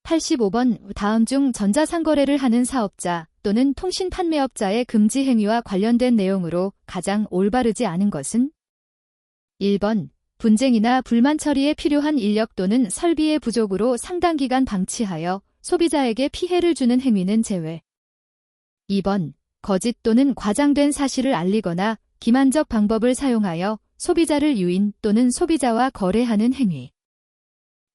85번 다음 중 전자상거래를 하는 사업자 또는 통신 판매업자의 금지 행위와 관련된 내용으로 가장 올바르지 않은 것은? 1번 분쟁이나 불만 처리에 필요한 인력 또는 설비의 부족으로 상당 기간 방치하여 소비자에게 피해를 주는 행위는 제외. 2번 거짓 또는 과장된 사실을 알리거나 기만적 방법을 사용하여 소비자를 유인 또는 소비자와 거래하는 행위.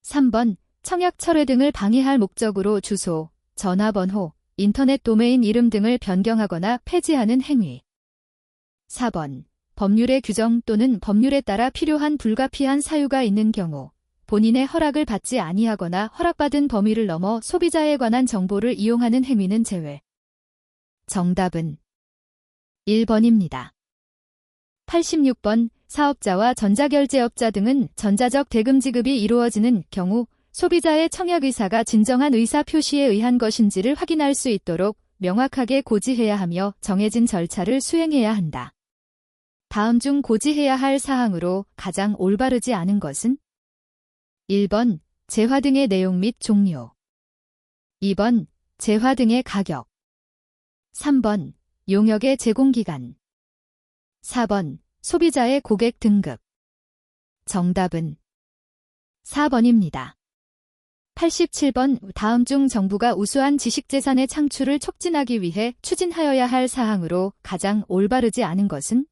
3번 청약 철회 등을 방해할 목적으로 주소, 전화번호, 인터넷 도메인 이름 등을 변경하거나 폐지하는 행위. 4번 법률의 규정 또는 법률에 따라 필요한 불가피한 사유가 있는 경우 본인의 허락을 받지 아니하거나 허락받은 범위를 넘어 소비자에 관한 정보를 이용하는 행위는 제외. 정답은 1번입니다. 86번 사업자와 전자결제업자 등은 전자적 대금 지급이 이루어지는 경우 소비자의 청약 의사가 진정한 의사 표시에 의한 것인지를 확인할 수 있도록 명확하게 고지해야 하며 정해진 절차를 수행해야 한다. 다음 중 고지해야 할 사항으로 가장 올바르지 않은 것은? 1번 재화 등의 내용 및 종류. 2번 재화 등의 가격. 3번 용역의 제공기간. 4번 소비자의 고객 등급. 정답은 4번입니다. 87번 다음 중 정부가 우수한 지식재산의 창출을 촉진하기 위해 추진하여야 할 사항으로 가장 올바르지 않은 것은?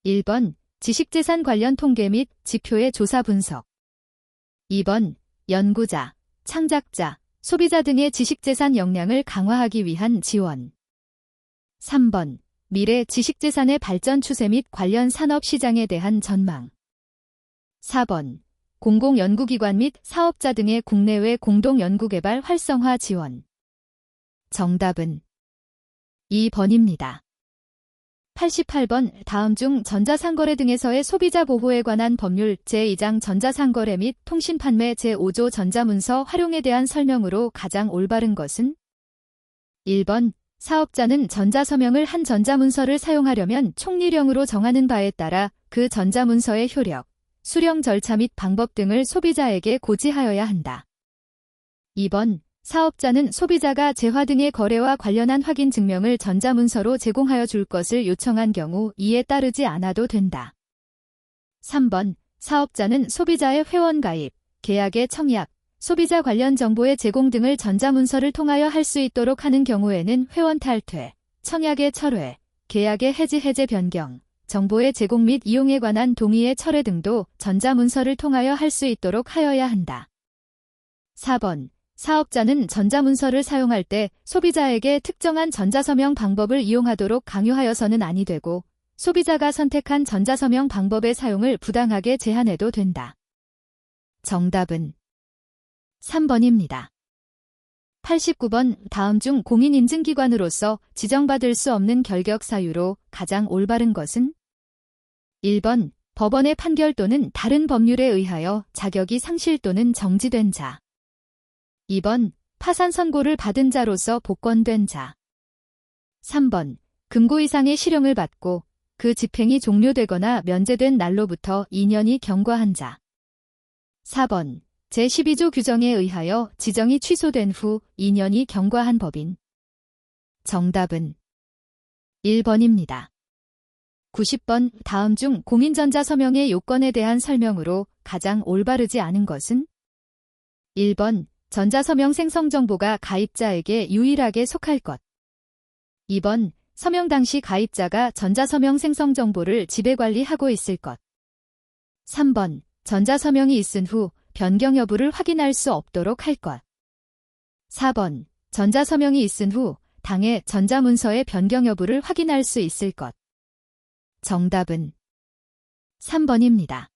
1번 지식재산 관련 통계 및 지표의 조사 분석. 2번 연구자, 창작자, 소비자 등의 지식재산 역량을 강화하기 위한 지원. 3번 미래 지식재산의 발전 추세 및 관련 산업 시장에 대한 전망. 4번 공공연구기관 및 사업자 등의 국내외 공동연구개발 활성화 지원. 정답은 2번입니다. 88번 다음 중 전자상거래 등에서의 소비자 보호에 관한 법률 제2장 전자상거래 및 통신판매 제5조 전자문서 활용에 대한 설명으로 가장 올바른 것은? 1번 사업자는 전자서명을 한 전자문서를 사용하려면 총리령으로 정하는 바에 따라 그 전자문서의 효력, 수령 절차 및 방법 등을 소비자에게 고지하여야 한다. 2번 사업자는 소비자가 재화 등의 거래와 관련한 확인 증명을 전자문서로 제공하여 줄 것을 요청한 경우 이에 따르지 않아도 된다. 3번 사업자는 소비자의 회원가입, 계약의 청약, 소비자 관련 정보의 제공 등을 전자문서를 통하여 할 수 있도록 하는 경우에는 회원 탈퇴, 청약의 철회, 계약의 해지 변경, 정보의 제공 및 이용에 관한 동의의 철회 등도 전자문서를 통하여 할 수 있도록 하여야 한다. 4번 사업자는 전자문서를 사용할 때 소비자에게 특정한 전자서명 방법을 이용하도록 강요하여서는 아니 되고 소비자가 선택한 전자서명 방법의 사용을 부당하게 제한해도 된다. 정답은 3번입니다. 89번 다음 중 공인인증기관으로서 지정받을 수 없는 결격 사유로 가장 올바른 것은? 1번 법원의 판결 또는 다른 법률에 의하여 자격이 상실 또는 정지된 자. 2번 파산 선고를 받은 자로서 복권된 자. 3번 금고 이상의 실형을 받고 그 집행이 종료되거나 면제된 날로부터 2년이 경과한 자. 4번 제12조 규정에 의하여 지정이 취소된 후 2년이 경과한 법인. 정답은 1번입니다. 90번 다음 중 공인전자서명의 요건에 대한 설명으로 가장 올바르지 않은 것은? 1번 전자서명 생성정보가 가입자에게 유일하게 속할 것. 2번 서명 당시 가입자가 전자서명 생성정보를 지배관리하고 있을 것. 3번 전자서명이 있은 후 변경 여부를 확인할 수 없도록 할 것. 4번 전자서명이 있은 후 당해 전자문서의 변경 여부를 확인할 수 있을 것. 정답은 3번입니다.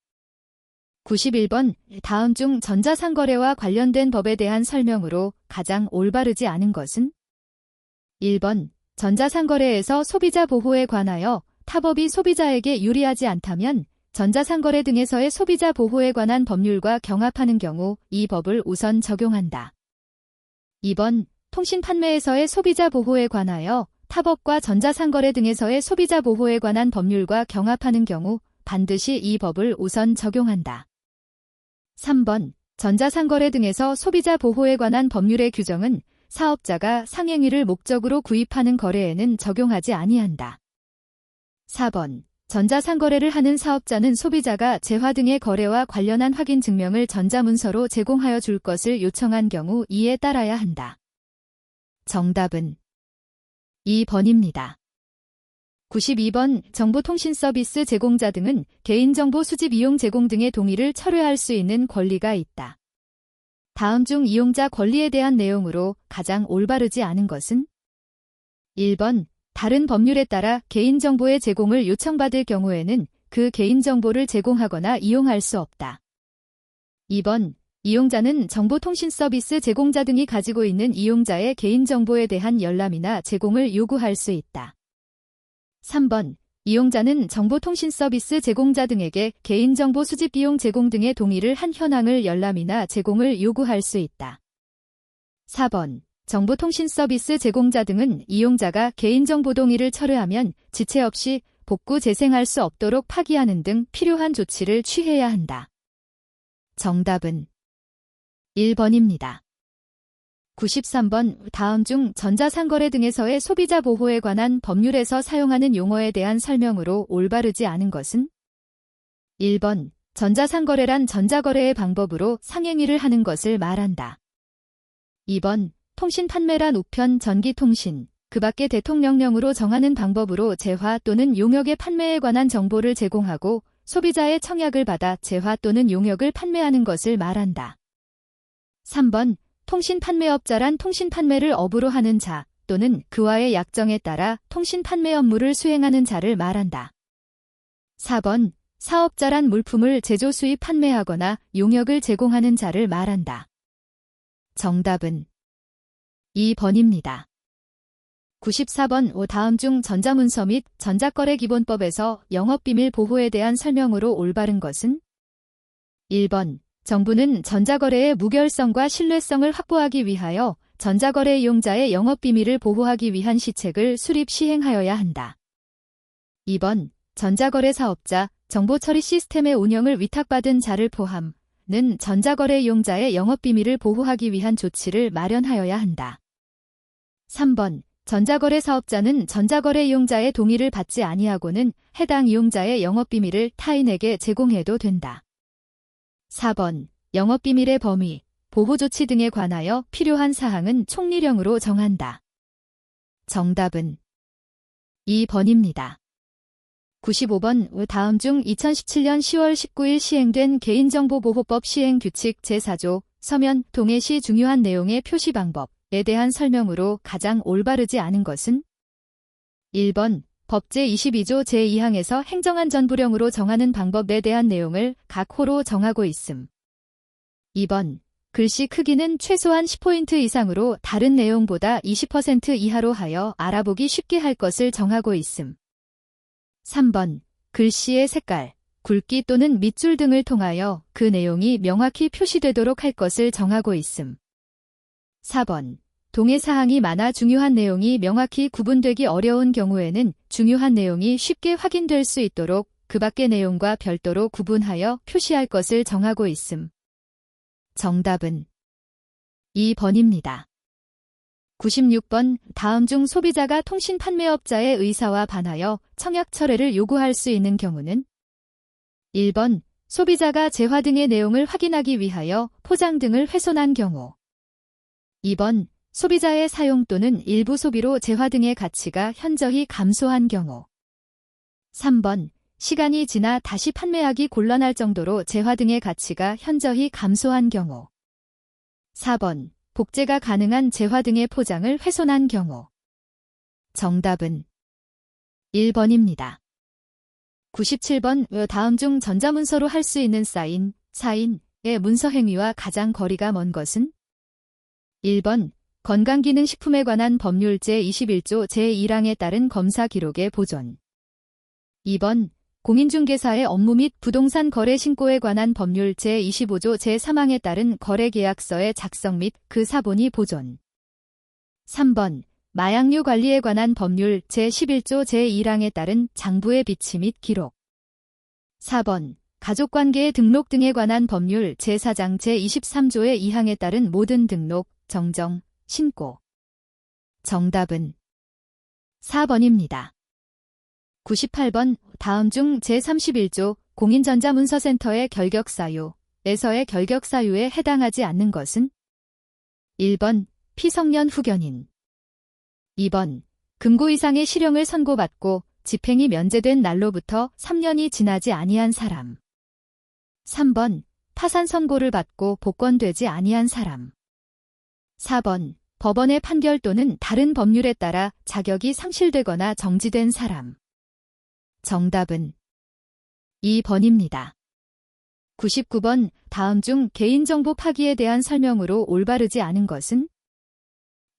91번 다음 중 전자상거래와 관련된 법에 대한 설명으로 가장 올바르지 않은 것은? 1번 전자상거래에서 소비자 보호에 관하여 타법이 소비자에게 유리하지 않다면 전자상거래 등에서의 소비자 보호에 관한 법률과 경합하는 경우 이 법을 우선 적용한다. 2번 통신판매에서의 소비자 보호에 관하여 타법과 전자상거래 등에서의 소비자 보호에 관한 법률과 경합하는 경우 반드시 이 법을 우선 적용한다. 3번 전자상거래 등에서 소비자 보호에 관한 법률의 규정은 사업자가 상행위를 목적으로 구입하는 거래에는 적용하지 아니한다. 4번 전자상거래를 하는 사업자는 소비자가 재화 등의 거래와 관련한 확인 증명을 전자문서로 제공하여 줄 것을 요청한 경우 이에 따라야 한다. 정답은 2번입니다. 92번 정보통신서비스 제공자 등은 개인정보 수집 이용 제공 등의 동의를 철회할 수 있는 권리가 있다. 다음 중 이용자 권리에 대한 내용으로 가장 올바르지 않은 것은? 1번 다른 법률에 따라 개인정보의 제공을 요청받을 경우에는 그 개인정보를 제공하거나 이용할 수 없다. 2번 이용자는 정보통신서비스 제공자 등이 가지고 있는 이용자의 개인정보에 대한 열람이나 제공을 요구할 수 있다. 3번 이용자는 정보통신서비스 제공자 등에게 개인정보 수집 비용 제공 등의 동의를 한 현황을 열람이나 제공을 요구할 수 있다. 4번 정보통신서비스 제공자 등은 이용자가 개인정보 동의를 철회하면 지체 없이 복구 재생할 수 없도록 파기하는 등 필요한 조치를 취해야 한다. 정답은 1번입니다. 93번 다음 중 전자상거래 등에서의 소비자 보호에 관한 법률에서 사용하는 용어에 대한 설명으로 올바르지 않은 것은? 1번 전자상거래란 전자거래의 방법으로 상행위를 하는 것을 말한다. 2번 통신판매란 우편 전기통신, 그 밖의 대통령령으로 정하는 방법으로 재화 또는 용역의 판매에 관한 정보를 제공하고 소비자의 청약을 받아 재화 또는 용역을 판매하는 것을 말한다. 3번 통신판매업자란 통신판매를 업으로 하는 자 또는 그와의 약정에 따라 통신판매 업무를 수행하는 자를 말한다. 4번 사업자란 물품을 제조 수입 판매하거나 용역을 제공하는 자를 말한다. 정답은 2번입니다. 94번 다음 중 전자문서 및 전자거래기본법에서 영업비밀 보호에 대한 설명으로 올바른 것은? 1번. 정부는 전자거래의 무결성과 신뢰성을 확보하기 위하여 전자거래 이용자의 영업비밀을 보호하기 위한 시책을 수립 시행하여야 한다. 2번. 전자거래 사업자, 정보처리 시스템의 운영을 위탁받은 자를 포함는 전자거래 이용자의 영업비밀을 보호하기 위한 조치를 마련하여야 한다. 3번. 전자거래 사업자는 전자거래 이용자의 동의를 받지 아니하고는 해당 이용자의 영업비밀을 타인에게 제공해도 된다. 4번. 영업비밀의 범위, 보호조치 등에 관하여 필요한 사항은 총리령으로 정한다. 정답은 2번입니다. 95번 다음 중 2017년 10월 19일 시행된 개인정보보호법 시행규칙 제4조 서면 동의 시 중요한 내용의 표시 방법에 대한 설명으로 가장 올바르지 않은 것은? 1번. 법 제22조 제2항에서 행정안전부령으로 정하는 방법에 대한 내용을 각 호로 정하고 있음. 2번. 글씨 크기는 최소한 10포인트 이상으로 다른 내용보다 20% 이하로 하여 알아보기 쉽게 할 것을 정하고 있음. 3번. 글씨의 색깔, 굵기 또는 밑줄 등을 통하여 그 내용이 명확히 표시되도록 할 것을 정하고 있음. 4번. 동의사항이 많아 중요한 내용이 명확히 구분되기 어려운 경우에는 중요한 내용이 쉽게 확인될 수 있도록 그 밖의 내용과 별도로 구분하여 표시할 것을 정하고 있음. 정답은 2번입니다. 96번 다음 중 소비자가 통신 판매업자의 의사와 반하여 청약 철회를 요구할 수 있는 경우는? 1번. 소비자가 재화 등의 내용을 확인하기 위하여 포장 등을 훼손한 경우. 2번. 소비자의 사용 또는 일부 소비로 재화 등의 가치가 현저히 감소한 경우. 3번. 시간이 지나 다시 판매하기 곤란할 정도로 재화 등의 가치가 현저히 감소한 경우. 4번. 복제가 가능한 재화 등의 포장을 훼손한 경우. 정답은 1번입니다. 97번 다음 중 전자문서로 할 수 있는 사인의 문서 행위와 가장 거리가 먼 것은? 1번. 건강기능식품에 관한 법률 제21조 제1항에 따른 검사 기록의 보존. 2번. 공인중개사의 업무 및 부동산 거래 신고에 관한 법률 제25조 제3항에 따른 거래계약서의 작성 및 그 사본이 보존. 3번. 마약류 관리에 관한 법률 제11조 제1항에 따른 장부의 비치 및 기록. 4번. 가족관계의 등록 등에 관한 법률 제4장 제23조의 2항에 따른 모든 등록, 정정, 신고. 정답은 4번입니다. 98번 다음 중 제31조 공인전자문서센터의 결격사유에서의 결격사유에 해당하지 않는 것은? 1번. 피성년 후견인. 2번. 금고 이상의 실형을 선고받고 집행이 면제된 날로부터 3년이 지나지 아니한 사람. 3번. 파산 선고를 받고 복권되지 아니한 사람. 4번. 법원의 판결 또는 다른 법률에 따라 자격이 상실되거나 정지된 사람. 정답은 2번입니다. 99번 다음 중 개인정보 파기에 대한 설명으로 올바르지 않은 것은?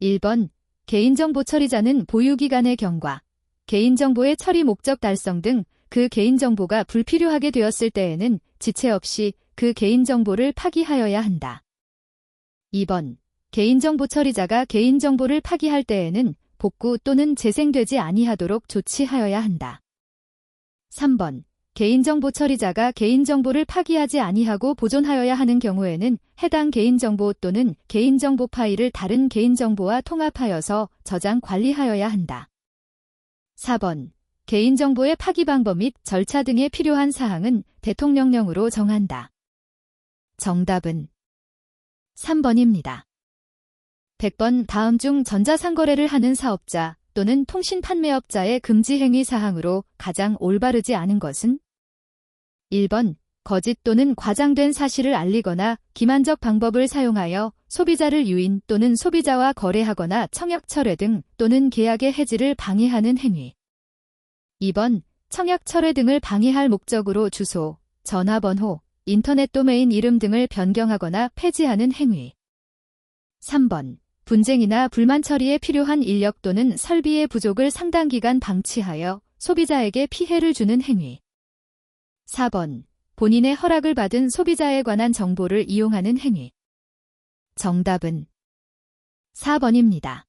1번. 개인정보 처리자는 보유기관의 경과, 개인정보의 처리 목적 달성 등 그 개인정보가 불필요하게 되었을 때에는 지체 없이 그 개인정보를 파기하여야 한다. 2번. 개인정보 처리자가 개인정보를 파기할 때에는 복구 또는 재생되지 아니하도록 조치하여야 한다. 3번. 개인정보 처리자가 개인정보를 파기하지 아니하고 보존하여야 하는 경우에는 해당 개인정보 또는 개인정보 파일을 다른 개인정보와 통합하여서 저장 관리하여야 한다. 4번. 개인정보의 파기 방법 및 절차 등에 필요한 사항은 대통령령으로 정한다. 정답은 3번입니다. 100번 다음 중 전자상거래를 하는 사업자 또는 통신판매업자의 금지 행위 사항으로 가장 올바르지 않은 것은? 1번. 거짓 또는 과장된 사실을 알리거나 기만적 방법을 사용하여 소비자를 유인 또는 소비자와 거래하거나 청약 철회 등 또는 계약의 해지를 방해하는 행위. 2번. 청약 철회 등을 방해할 목적으로 주소, 전화번호, 인터넷 도메인 이름 등을 변경하거나 폐지하는 행위. 3번. 분쟁이나 불만 처리에 필요한 인력 또는 설비의 부족을 상당 기간 방치하여 소비자에게 피해를 주는 행위. 4번. 본인의 허락을 받은 소비자에 관한 정보를 이용하는 행위. 정답은 4번입니다.